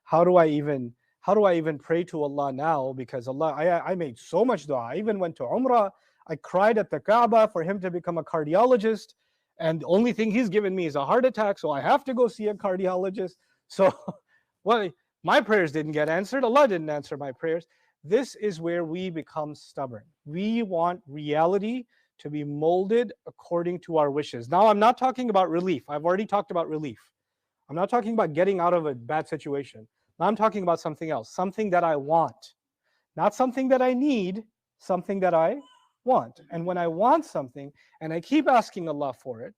how do I even pray to Allah now? Because I made so much dua. I even went to Umrah. I cried at the Kaaba for him to become a cardiologist. And the only thing he's given me is a heart attack. So I have to go see a cardiologist. So, well, my prayers didn't get answered. Allah didn't answer my prayers. This is where we become stubborn. We want reality to be molded according to our wishes. Now, I'm not talking about relief. I've already talked about relief. I'm not talking about getting out of a bad situation. Now I'm talking about something else, something that I want, not something that I need, something that I want. And when I want something and I keep asking Allah for it,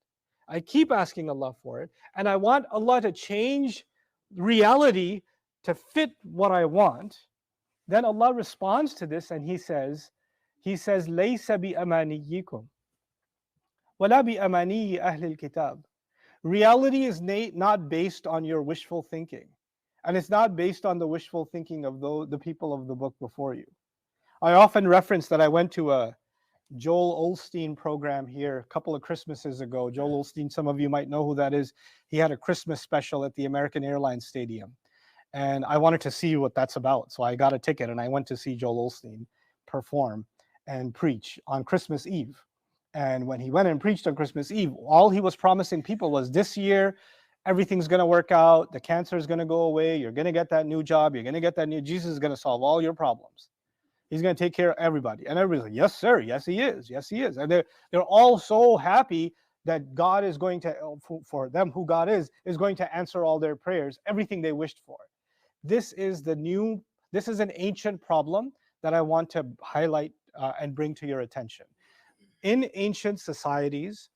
and I want Allah to change reality to fit what I want, then Allah responds to this and He says, لَيْسَ بِأَمَانِيِّكُمْ وَلَا بِأَمَانِيِّ أَهْلِ الْكِتَابِ. Reality is not based on your wishful thinking. And it's not based on the wishful thinking of the people of the book before you. I often reference that I went to a Joel Osteen program here a couple of Christmases ago. Joel Osteen, some of you might know who that is. He had a Christmas special at the American Airlines Stadium. And I wanted to see what that's about. So I got a ticket and I went to see Joel Osteen perform and preach on Christmas Eve. And when he went and preached on Christmas Eve, all he was promising people was this year, everything's going to work out. The cancer is going to go away. You're going to get that new job. You're going to get that new, Jesus is going to solve all your problems. He's going to take care of everybody. And everybody's like, yes, sir. Yes, he is. Yes, he is. And they're all so happy that God is going to, for them, who God is going to answer all their prayers, everything they wished for. This is an ancient problem that I want to highlight and bring to your attention. In ancient societies,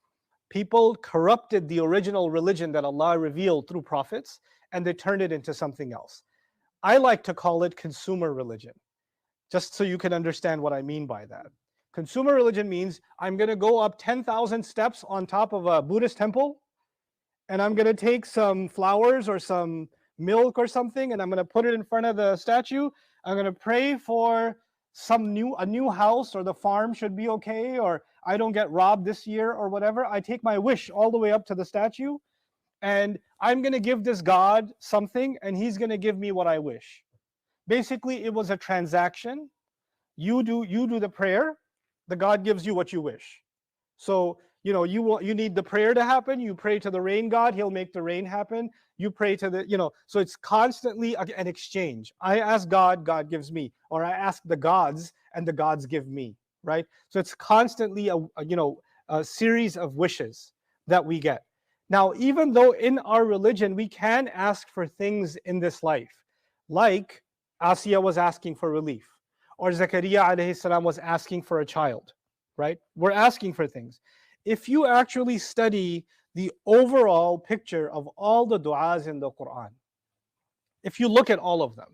people corrupted the original religion that Allah revealed through prophets, and they turned it into something else. I like to call it consumer religion, just so you can understand what I mean by that. Consumer religion means I'm going to go up 10,000 steps on top of a Buddhist temple, and I'm going to take some flowers or some milk or something, and I'm going to put it in front of the statue. I'm going to pray for a new house, or the farm should be okay, or I don't get robbed this year or whatever. I take my wish all the way up to the statue, and I'm going to give this God something, and He's going to give me what I wish. Basically, it was a transaction. You do the prayer, the God gives you what you wish. So, you need the prayer to happen. You pray to the rain God, He'll make the rain happen. You pray to so it's constantly an exchange. I ask God, God gives me, or I ask the gods, and the gods give me, right? So it's constantly a series of wishes that we get. Now, even though in our religion we can ask for things in this life, like Asiya was asking for relief, or Zakaria alayhi salam was asking for a child, right? We're asking for things. If you actually study the overall picture of all the du'as in the Quran, if you look at all of them,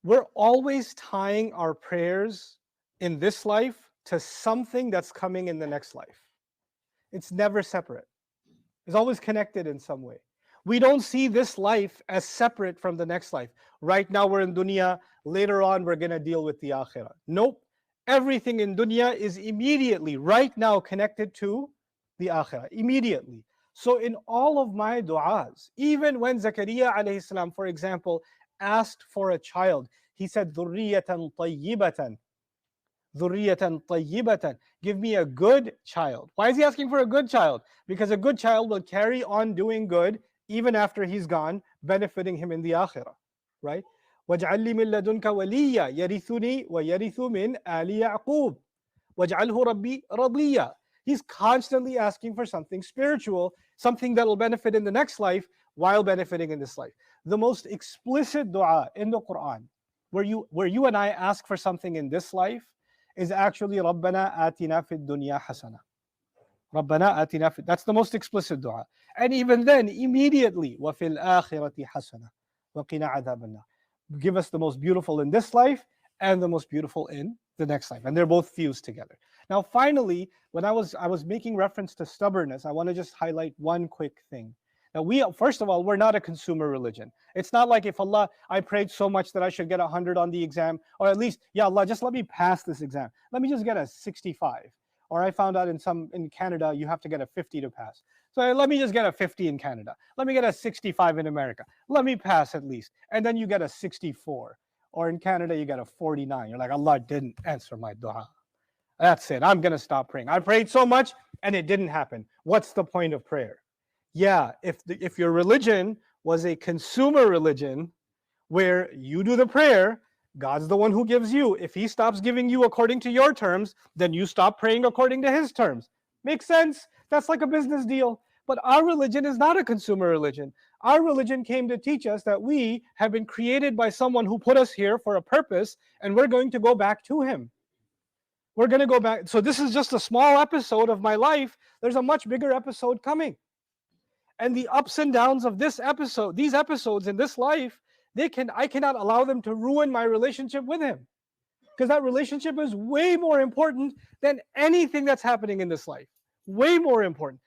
we're always tying our prayers in this life to something that's coming in the next life. It's never separate. It's always connected in some way. We don't see this life as separate from the next life. Right now we're in dunya, later on we're going to deal with the akhirah. Nope. Everything in dunya is immediately, right now, connected to the akhirah. Immediately. So in all of my du'as, even when Zakaria alayhi salam, for example, asked for a child, he said, ذُرِّيَّةً طَيِّبَةً. ذُرِّيَّةً طَيِّبَةً. Give me a good child. Why is he asking for a good child? Because a good child will carry on doing good even after he's gone, benefiting him in the akhirah. Right? وَاجْعَلْ لِي مِن لَّدُنْكَ وَلِيًّا يَرِثُنِي وَيَرِثُ مِنْ آلِ يَعْقُوبَ وَاجْعَلْهُ رَبِّي رَضِيًّا. He's constantly asking for something spiritual, something that will benefit in the next life while benefiting in this life. The most explicit dua in the Quran, where you and I ask for something in this life, is actually رَبَّنَا آتِنَا فِي الدُّنْيَا حَسَنَةً. رَبَّنَا آتِنَا فِي. That's the most explicit dua. And even then, immediately, وَفِي الْآخِرَةِ حَسَنَةً وَقِنَا عَذَابَ النَّارِ. Give us the most beautiful in this life and the most beautiful in the next life. And they're both fused together. Now, finally, when I was making reference to stubbornness, I want to just highlight one quick thing. Now, first of all, we're not a consumer religion. It's not like if Allah, I prayed so much that I should get 100 on the exam, or at least, ya Allah, just let me pass this exam. Let me just get a 65. Or I found out in Canada, you have to get a 50 to pass. So let me just get a 50 in Canada. Let me get a 65 in America. Let me pass at least. And then you get a 64. Or in Canada, you get a 49. You're like, Allah didn't answer my dua. That's it. I'm going to stop praying. I prayed so much and it didn't happen. What's the point of prayer? Yeah, if your religion was a consumer religion where you do the prayer, God's the one who gives you. If he stops giving you according to your terms, then you stop praying according to his terms. Makes sense? That's like a business deal. But our religion is not a consumer religion. Our religion came to teach us that we have been created by someone who put us here for a purpose, and we're going to go back to him. We're going to go back. So this is just a small episode of my life. There's a much bigger episode coming. And the ups and downs of this episode, these episodes in this life, I cannot allow them to ruin my relationship with him. Because that relationship is way more important than anything that's happening in this life. Way more important.